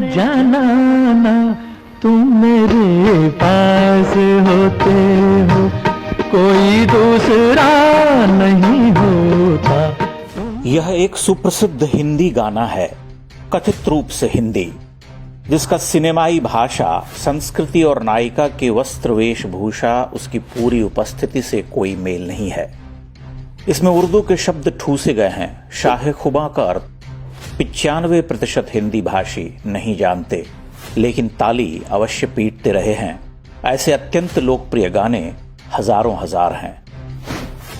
जाना ना, तुम मेरे पास होते हो, कोई दूसरा नहीं होता। यह एक सुप्रसिद्ध हिंदी गाना है, कथित रूप से हिंदी, जिसका सिनेमाई भाषा, संस्कृति और नायिका के वस्त्र वेशभूषा, उसकी पूरी उपस्थिति से कोई मेल नहीं है। इसमें उर्दू के शब्द ठूसे गए हैं। शाह खुबा का अर्थ 95% हिंदी भाषी नहीं जानते, लेकिन ताली अवश्य पीटते रहे हैं। ऐसे अत्यंत लोकप्रिय गाने हजारों हजार हैं।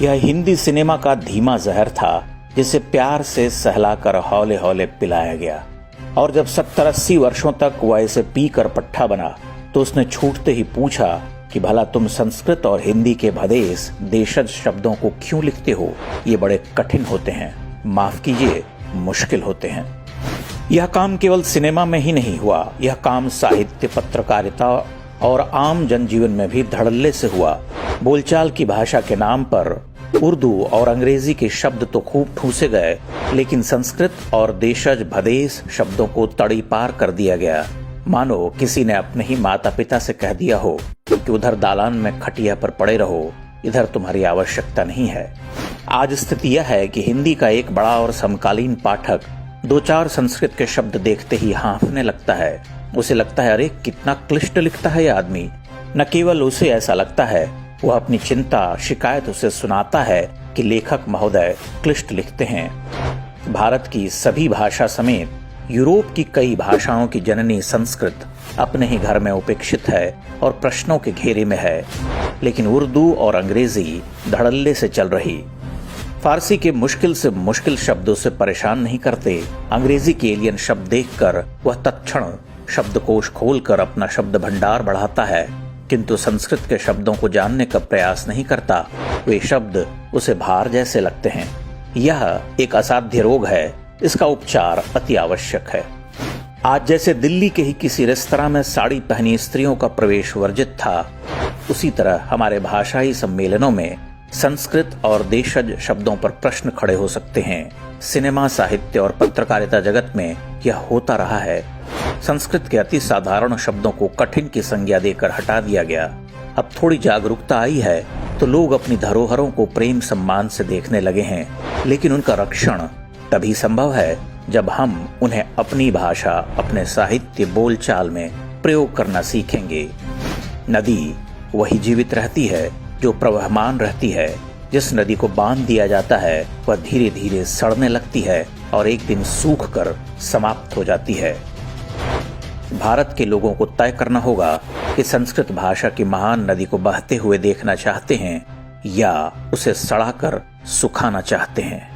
यह हिंदी सिनेमा का धीमा जहर था, जिसे प्यार से सहलाकर हौले हौले पिलाया गया, और जब 70-80 वर्षों तक वह इसे पीकर पट्ठा बना, तो उसने छूटते ही पूछा कि भला तुम संस्कृत और हिंदी के भदेस देशज शब्दों को क्यों लिखते हो? ये बड़े कठिन होते हैं, माफ कीजिए, मुश्किल होते हैं। यह काम केवल सिनेमा में ही नहीं हुआ, यह काम साहित्य, पत्रकारिता और आम जनजीवन में भी धड़ल्ले से हुआ। बोलचाल की भाषा के नाम पर उर्दू और अंग्रेजी के शब्द तो खूब ठूसे गए, लेकिन संस्कृत और देशज भदेस शब्दों को तड़ी पार कर दिया गया। मानो किसी ने अपने ही माता पिता से कह दिया हो कि उधर दालान में खटिया पर पड़े रहो, इधर तुम्हारी आवश्यकता नहीं है। आज स्थिति यह है कि हिंदी का एक बड़ा और समकालीन पाठक 2-4 संस्कृत के शब्द देखते ही हाँफने लगता है। उसे लगता है, अरे कितना क्लिष्ट लिखता है यह आदमी। न केवल उसे ऐसा लगता है, वह अपनी चिंता, शिकायत उसे सुनाता है कि लेखक महोदय क्लिष्ट लिखते हैं। भारत की सभी भाषा समेत यूरोप की कई भाषाओं की जननी संस्कृत अपने ही घर में उपेक्षित है और प्रश्नों के घेरे में है, लेकिन उर्दू और अंग्रेजी धड़ल्ले से चल रही। फारसी के मुश्किल से मुश्किल शब्दों से परेशान नहीं करते। अंग्रेजी के एलियन शब्द देखकर वह तत्क्षण शब्दकोश खोलकर अपना शब्द भंडार बढ़ाता है, किंतु संस्कृत के शब्दों को जानने का प्रयास नहीं करता। वे शब्द उसे भार जैसे लगते हैं। यह एक असाध्य रोग है, इसका उपचार अति आवश्यक है। आज जैसे दिल्ली के ही किसी रेस्तरां में साड़ी पहनी स्त्रियों का प्रवेश वर्जित था, उसी तरह हमारे भाषाई सम्मेलनों में संस्कृत और देशज शब्दों पर प्रश्न खड़े हो सकते हैं। सिनेमा, साहित्य और पत्रकारिता जगत में यह होता रहा है। संस्कृत के अति साधारण शब्दों को कठिन की संज्ञा देकर हटा दिया गया। अब थोड़ी जागरूकता आई है तो लोग अपनी धरोहरों को प्रेम सम्मान से देखने लगे हैं, लेकिन उनका रक्षण तभी संभव है जब हम उन्हें अपनी भाषा, अपने साहित्य, बोलचाल में प्रयोग करना सीखेंगे। नदी वही जीवित रहती है जो प्रवहमान रहती है। जिस नदी को बांध दिया जाता है वह धीरे धीरे सड़ने लगती है और एक दिन सूख कर समाप्त हो जाती है। भारत के लोगों को तय करना होगा कि संस्कृत भाषा की महान नदी को बहते हुए देखना चाहते हैं या उसे सड़ाकर सुखाना चाहते हैं।